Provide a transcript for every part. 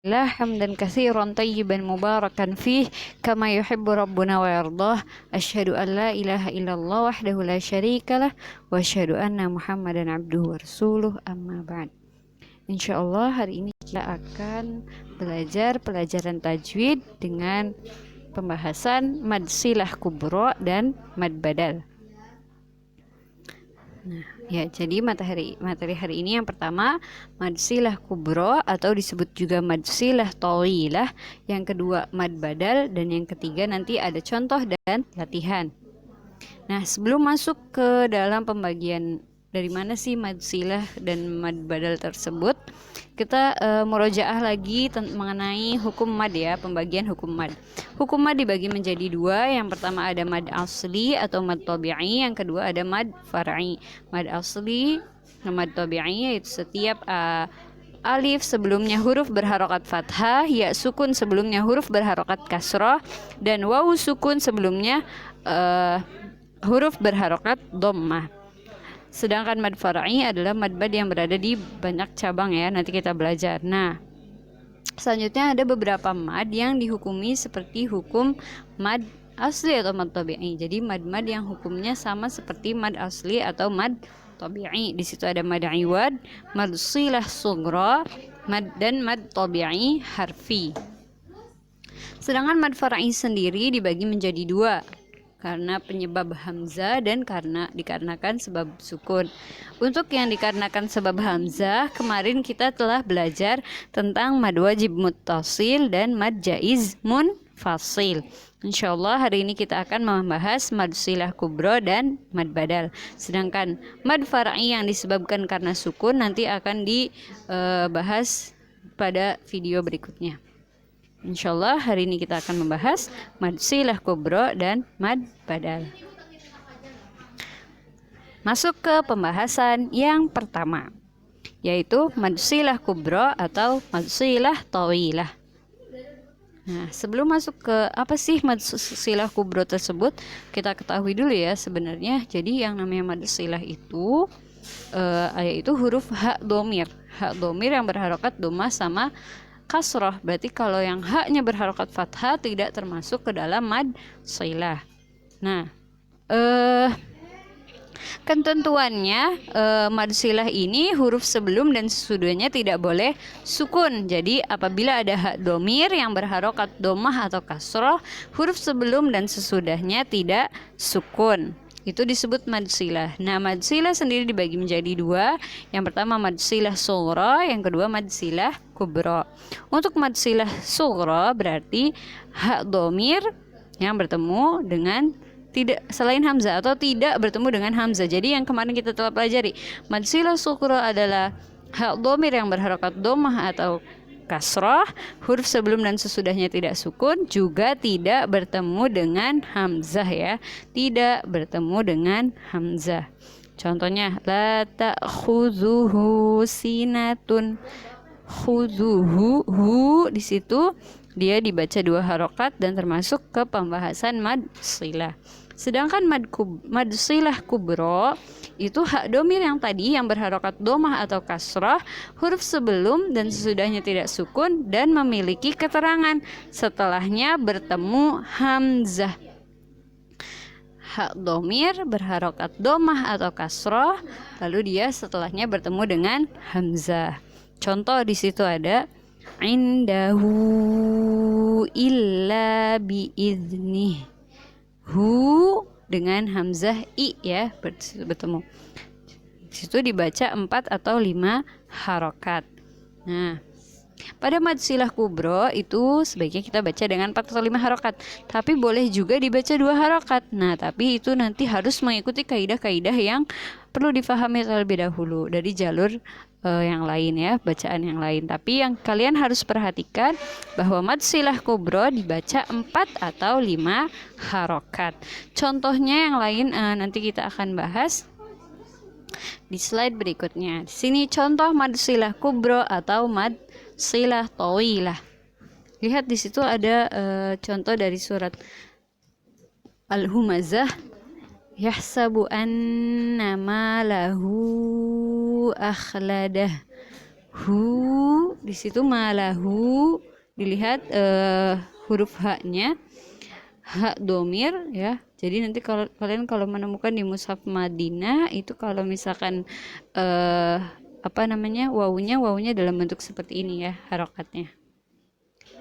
La hamdan katsiran tayyiban mubarakan fih kama yuhibbu rabbuna wa yardah. Asyhadu an la ilaha illallah wahdahu la syarikalah wa asyhadu anna Muhammadan abduhu wa rasuluh amma ba'd. Insyaallah hari ini kita akan belajar pelajaran tajwid dengan pembahasan mad silah kubro dan mad badal. Nah, ya, jadi materi hari ini yang pertama mad silah kubro atau disebut juga mad silah tawilah, yang kedua mad badal, dan yang ketiga nanti ada contoh dan latihan. Nah, sebelum masuk ke dalam pembagian dari mana sih mad silah dan mad badal tersebut, kita murojaah lagi mengenai hukum mad ya, pembagian hukum mad. Hukum mad dibagi menjadi dua. Yang pertama ada mad asli atau mad tabi'i, yang kedua ada mad far'i. Mad asli, mad tabi'i yaitu setiap alif sebelumnya huruf berharokat fathah, ya sukun sebelumnya huruf berharokat kasroh, dan wawu sukun sebelumnya huruf berharokat dhammah. Sedangkan mad far'i adalah mad yang berada di banyak cabang ya, nanti kita belajar. Nah, selanjutnya ada beberapa mad yang dihukumi seperti hukum mad asli atau mad tabi'i. Jadi mad yang hukumnya sama seperti mad asli atau mad tabi'i. Di situ ada mad iwad, mad silah sughra, dan mad tabi'i harfi. Sedangkan mad far'i sendiri dibagi menjadi dua, karena penyebab hamzah dan dikarenakan sebab sukun. Untuk yang dikarenakan sebab hamzah, kemarin kita telah belajar tentang mad wajib muttasil dan mad jaiz munfasil. Insyaallah hari ini kita akan membahas mad silah kubro dan mad badal. Sedangkan mad far'i yang disebabkan karena sukun nanti akan dibahas pada video berikutnya. Insyaallah hari ini kita akan membahas mad silah kubro dan mad badal. Masuk ke pembahasan yang pertama, yaitu mad silah kubro atau mad silah tawilah. Nah, sebelum masuk ke apa sih mad silah kubro tersebut, kita ketahui dulu ya sebenarnya. Jadi yang namanya mad silah itu yaitu huruf ha domir yang berharokat dhammah sama kasroh. Berarti kalau yang haknya berharokat fathah tidak termasuk ke dalam mad silah. Nah, ketentuannya mad silah ini huruf sebelum dan sesudahnya tidak boleh sukun. Jadi apabila ada hak domir yang berharokat dhammah atau kasroh, huruf sebelum dan sesudahnya tidak sukun. Itu disebut mad silah. Nah, mad silah sendiri dibagi menjadi dua. Yang pertama mad silah sughra, yang kedua mad silah kubro. Untuk mad silah sughra berarti hak domir yang bertemu dengan tidak selain hamzah atau tidak bertemu dengan hamzah. Jadi yang kemarin kita telah pelajari, mad silah sughra adalah hak domir yang berharokat dhammah atau kasrah, huruf sebelum dan sesudahnya tidak sukun, juga tidak bertemu dengan hamzah ya, tidak bertemu dengan hamzah. Contohnya la ta'khuzuhu sinatun. Khuzuhu, hu di situ dia dibaca dua harokat dan termasuk ke pembahasan mad silah. Sedangkan mad silah kubro itu hak domir yang tadi yang berharokat dhammah atau kasrah, huruf sebelum dan sesudahnya tidak sukun, dan memiliki keterangan setelahnya bertemu hamzah. Hak domir berharokat dhammah atau kasrah, lalu dia setelahnya bertemu dengan hamzah. Contoh di situ ada indahu illa biiznih. Hu dengan hamzah i ya bertemu. Di situ dibaca 4 atau 5 harokat. Nah, pada mad silah kubro itu sebaiknya kita baca dengan 4 atau 5 harokat. Tapi boleh juga dibaca 2 harokat. Nah, tapi itu nanti harus mengikuti kaidah-kaidah yang perlu difahami terlebih dahulu dari jalur yang lain ya, bacaan yang lain. Tapi yang kalian harus perhatikan bahwa mad silah kubro dibaca 4 atau 5 harokat. Contohnya yang lain nanti kita akan bahas di slide berikutnya. Di sini contoh mad silah kubro atau mad silah tawilah. Lihat di situ ada contoh dari surat Al-Humazah. Yahsabu annama lahu akhladah. hu, di situ malahu, dilihat huruf h-nya hak domir ya. Jadi nanti kalau kalian menemukan di mushaf Madinah itu kalau misalkan wawunya dalam bentuk seperti ini ya harokatnya.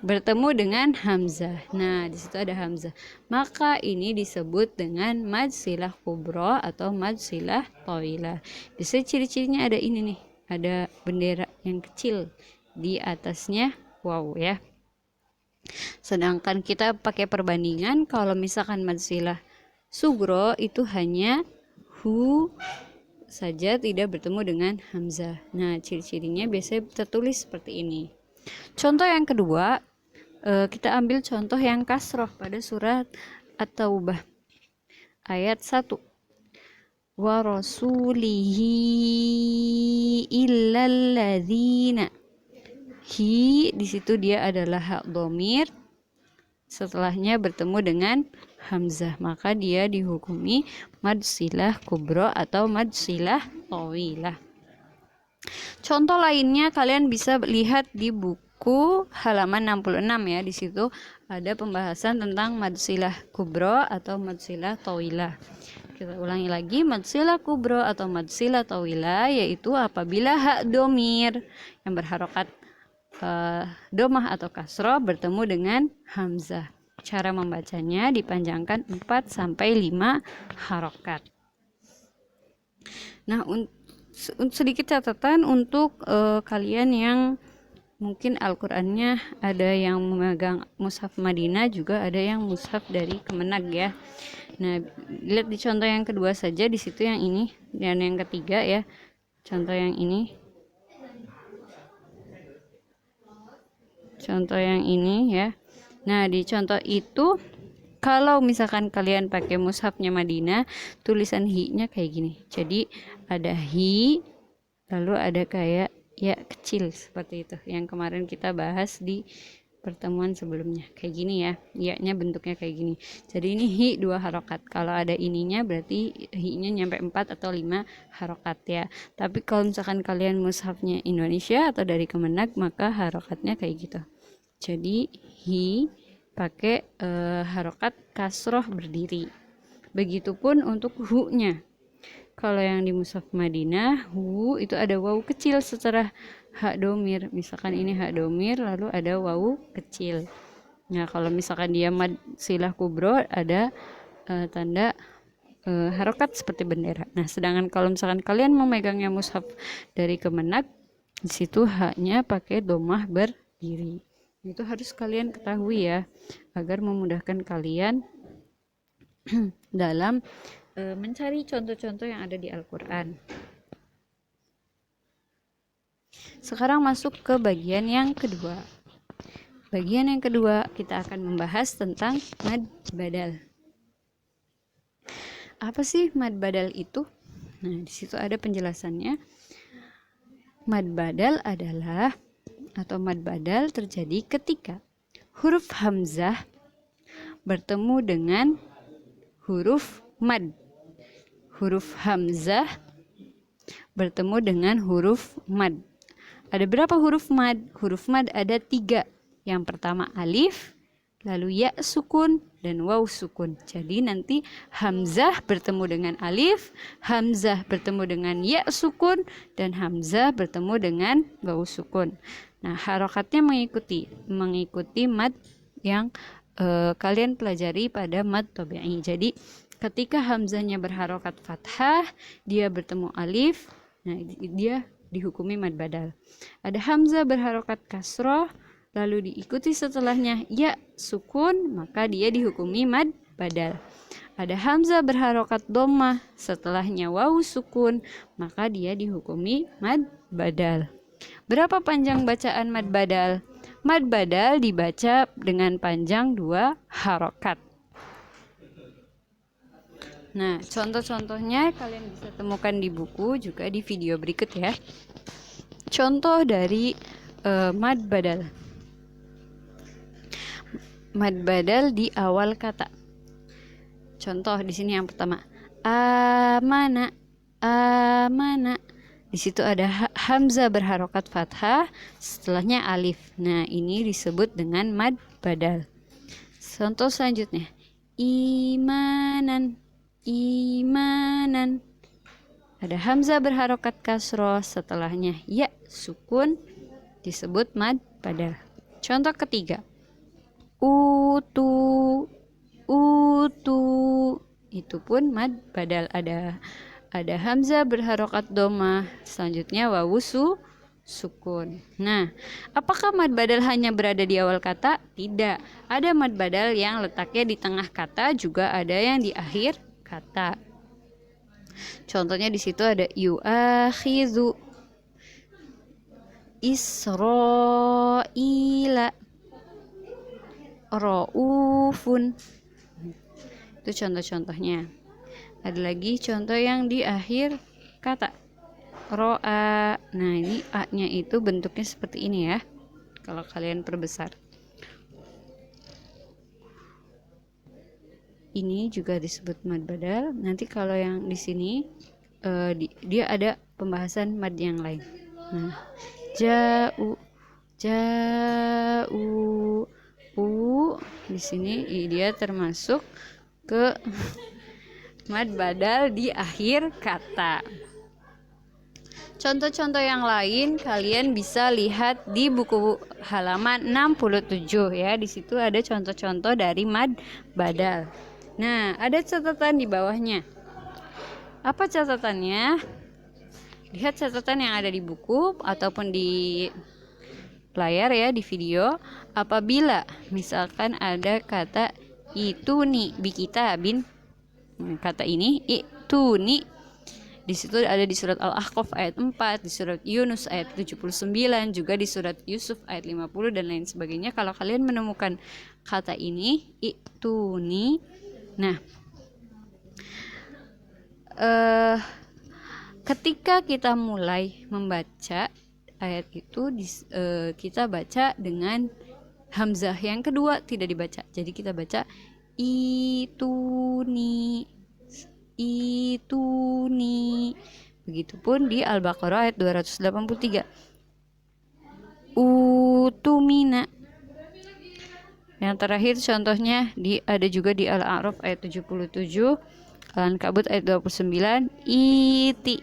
Bertemu dengan hamzah. Nah, di situ ada hamzah. Maka ini disebut dengan mad silah kubro atau mad silah tawilah. Bisa ciri-cirinya ada ini nih, ada bendera yang kecil di atasnya waw ya. Sedangkan kita pakai perbandingan kalau misalkan mad silah sugro itu hanya hu saja tidak bertemu dengan hamzah. Nah, ciri-cirinya biasanya tertulis seperti ini. Contoh yang kedua, kita ambil contoh yang kasroh pada surat At-Taubah ayat 1. Wa rasulihi illalladzina. Hi di situ dia adalah hak domir. Setelahnya bertemu dengan hamzah, maka dia dihukumi mad silah kubro atau mad silah tawilah. Contoh lainnya kalian bisa lihat di buku halaman 66 ya. Di situ ada pembahasan tentang mad silah kubro atau mad silah tawilah. Kita ulangi lagi, mad silah kubro atau mad silah tawilah yaitu apabila hak domir yang berharokat domah atau kasroh bertemu dengan hamzah. Cara membacanya dipanjangkan 4 sampai 5 harokat. Nah, sedikit catatan untuk kalian yang mungkin Al-Qur'annya ada yang memegang mushaf Madinah, juga ada yang mushaf dari Kemenag ya. Nah, lihat di contoh yang kedua saja, di situ yang ini dan yang ketiga ya. Contoh yang ini. Contoh yang ini ya. Nah, di contoh itu kalau misalkan kalian pakai mushafnya Madinah, tulisan hi-nya kayak gini. Jadi ada hi, lalu ada kayak ya kecil seperti itu yang kemarin kita bahas di pertemuan sebelumnya. Kayak gini ya. Ya-nya bentuknya kayak gini. Jadi ini hi 2 harokat. Kalau ada ininya berarti hi-nya nyampe 4 atau 5 harokat ya. Tapi kalau misalkan kalian mushafnya Indonesia atau dari Kemenag, maka harokatnya kayak gitu. Jadi hi pakai harokat kasroh berdiri. Begitupun untuk hu-nya. Kalau yang di mushaf Madinah, hu itu ada wawu kecil setelah hak domir. Misalkan ini hak domir lalu ada wawu kecil. Nah, kalau misalkan dia mad silah kubro ada tanda harokat seperti bendera. Nah, sedangkan kalau misalkan kalian memegangnya mushaf dari Kemenag, di situ haknya pakai domah berdiri. Itu harus kalian ketahui ya, agar memudahkan kalian dalam mencari contoh-contoh yang ada di Al-Quran. Sekarang masuk ke bagian yang kedua. Bagian yang kedua kita akan membahas tentang mad badal. Apa sih mad badal itu? Nah, di situ ada penjelasannya. Mad badal adalah atau mad badal terjadi ketika huruf hamzah bertemu dengan huruf mad. Huruf hamzah bertemu dengan huruf mad. Ada berapa huruf mad? Huruf mad ada 3. Yang pertama alif, lalu ya sukun, dan waw sukun. Jadi nanti hamzah bertemu dengan alif, hamzah bertemu dengan ya sukun, dan hamzah bertemu dengan waw sukun. Nah, harokatnya mengikuti mad yang kalian pelajari pada mad tabi'i. Jadi ketika hamzahnya berharokat fathah, dia bertemu alif, nah dia dihukumi mad badal. Ada hamzah berharokat kasroh, lalu diikuti setelahnya ya sukun, maka dia dihukumi mad badal. Ada hamzah berharokat dhammah, setelahnya waw sukun, maka dia dihukumi mad badal. Berapa panjang bacaan mad badal? Mad badal dibaca dengan panjang 2 harokat. Nah, contoh-contohnya kalian bisa temukan di buku, juga di video berikut ya. Contoh dari mad badal. Mad badal di awal kata. Contoh di sini yang pertama, amana, amana. Di situ ada hamzah berharokat fathah, setelahnya alif. Nah, ini disebut dengan mad badal. Contoh selanjutnya, imanan, imanan. Ada hamzah berharokat kasroh, setelahnya ya sukun, disebut mad badal. Contoh ketiga, utu, utu. Itu pun mad badal, ada hamzah berharokat domah, selanjutnya wawu sukun. Nah, apakah mad badal hanya berada di awal kata? Tidak. Ada mad badal yang letaknya di tengah kata, juga ada yang di akhir kata. Contohnya di situ ada yu'akhizu, Israila, Raufun. Itu contoh-contohnya. Ada lagi contoh yang di akhir kata, ro'a. Nah, ini a-nya itu bentuknya seperti ini ya, kalau kalian perbesar. Ini juga disebut mad badal. Nanti kalau yang di sini dia ada pembahasan mad yang lain. Nah, ja'u, ja'u, di sini dia termasuk ke mad badal di akhir kata. Contoh-contoh yang lain kalian bisa lihat di buku halaman 67 ya. Di situ ada contoh-contoh dari mad badal. Nah, ada catatan di bawahnya. Apa catatannya? Lihat catatan yang ada di buku ataupun di layar ya, di video. Apabila misalkan ada kata itu nih bikita bin, kata ini itu nih, di situ ada di surat Al-Ahqaf ayat 4, di surat Yunus ayat 79, juga di surat Yusuf ayat 50 dan lain sebagainya. Kalau kalian menemukan kata ini itu nih, nah ketika kita mulai membaca ayat itu kita baca dengan hamzah yang kedua tidak dibaca. Jadi kita baca itu nih, itu nih. Begitupun di Al-Baqarah ayat 283. Utumina. Yang terakhir contohnya ada juga di Al-A'raf ayat 77, Al-Ankabut ayat 29, iti.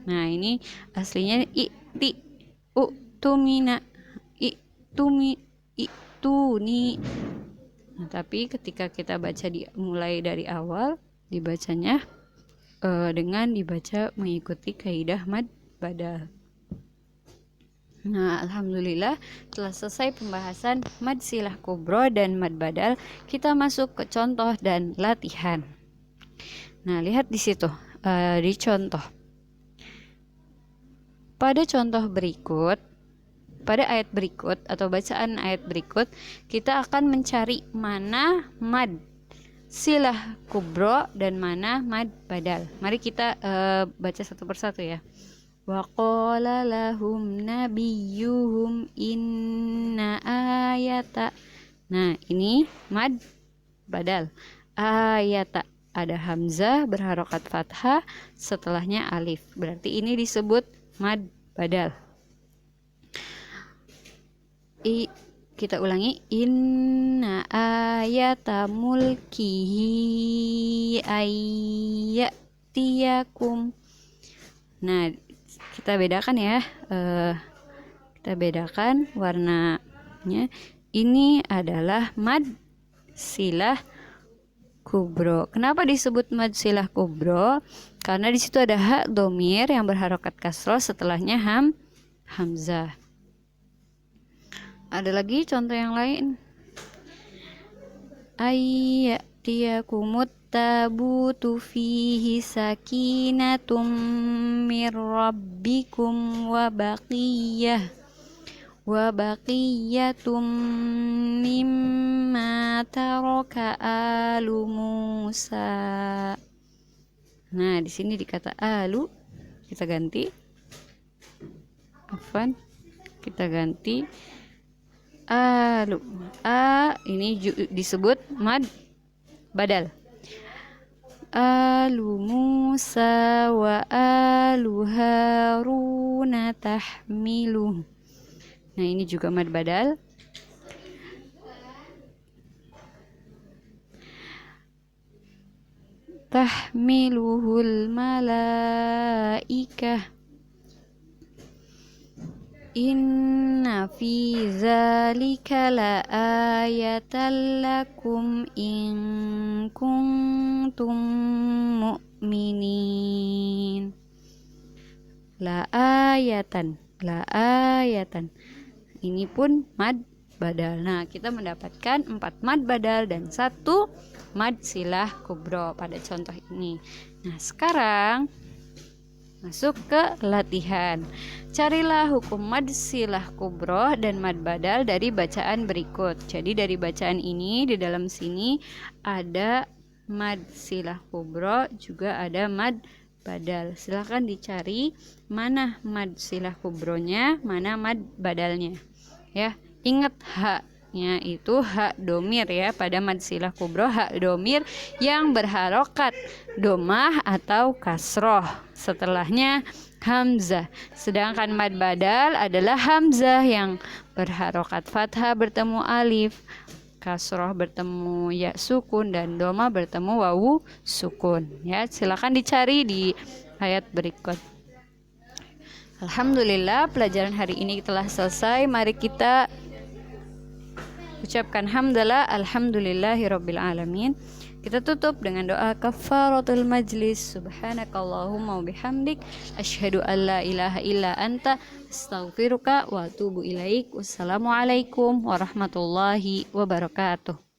Nah, ini aslinya iti, utumina, itumi, ituni. Nah, tapi ketika kita baca mulai dari awal, dibacanya dengan dibaca mengikuti kaidah mad badal. Nah, alhamdulillah telah selesai pembahasan mad silah kubro dan mad badal. Kita masuk ke contoh dan latihan. Nah, lihat di situ di contoh. Pada contoh berikut, pada ayat berikut atau bacaan ayat berikut, kita akan mencari mana mad silah kubro dan mana mad badal. Mari kita baca satu persatu ya. Wa qala lahum nabiyyuhum inna ayata. Nah, ini mad badal. Ayata, ada hamzah berharokat fathah, setelahnya alif. Berarti ini disebut mad badal. Kita ulangi, inna ayata mulkihi ayyatiyakum. Nah, kita bedakan ya, kita bedakan warnanya. Ini adalah mad silah kubro. Kenapa disebut mad silah kubro? Karena di situ ada hak domir yang berharokat kasroh, setelahnya hamzah. Ada lagi contoh yang lain. Ayyatiyakumut tabutu fihi sakinatum mir rabbikum wa baqiyatum mimma taraka alu Musa. Nah, di sini dikata alu, kita ganti alu. Ini disebut mad badal. alu Musa wa alu Haruna tahmiluh. Nah, ini juga mad badal. Tahmiluhul malaikah. Inna fi zalika la ayatan lakum in kuntum mu'minin. La ayatan. Ini pun mad badal. Nah, kita mendapatkan 4 mad badal dan 1 mad silah kubro pada contoh ini. Nah, sekarang masuk ke latihan. Carilah hukum mad silah kubro dan mad badal dari bacaan berikut. Jadi dari bacaan ini di dalam sini ada mad silah kubro, juga ada mad badal. Silahkan dicari mana mad silah kubronya, mana mad badalnya. Ya, ingat haknya itu hak domir ya. Pada mad silah kubro hak domir yang berharokat domah atau kasroh, setelahnya hamzah. Sedangkan mad badal adalah hamzah yang berharokat fathah bertemu alif, kasroh bertemu ya sukun, dan doma bertemu wawu sukun. Ya, silakan dicari di ayat berikut. Alhamdulillah, pelajaran hari ini telah selesai. Mari kita ucapkan hamdalah, alhamdulillahirabbil alamin. Kita tutup dengan doa kafaratul majlis. Subhanakallahumma wabihamdik, asyhadu an la ilaha illa anta, astaghfiruka wa atubu ilaik. Wassalamualaikum warahmatullahi wabarakatuh.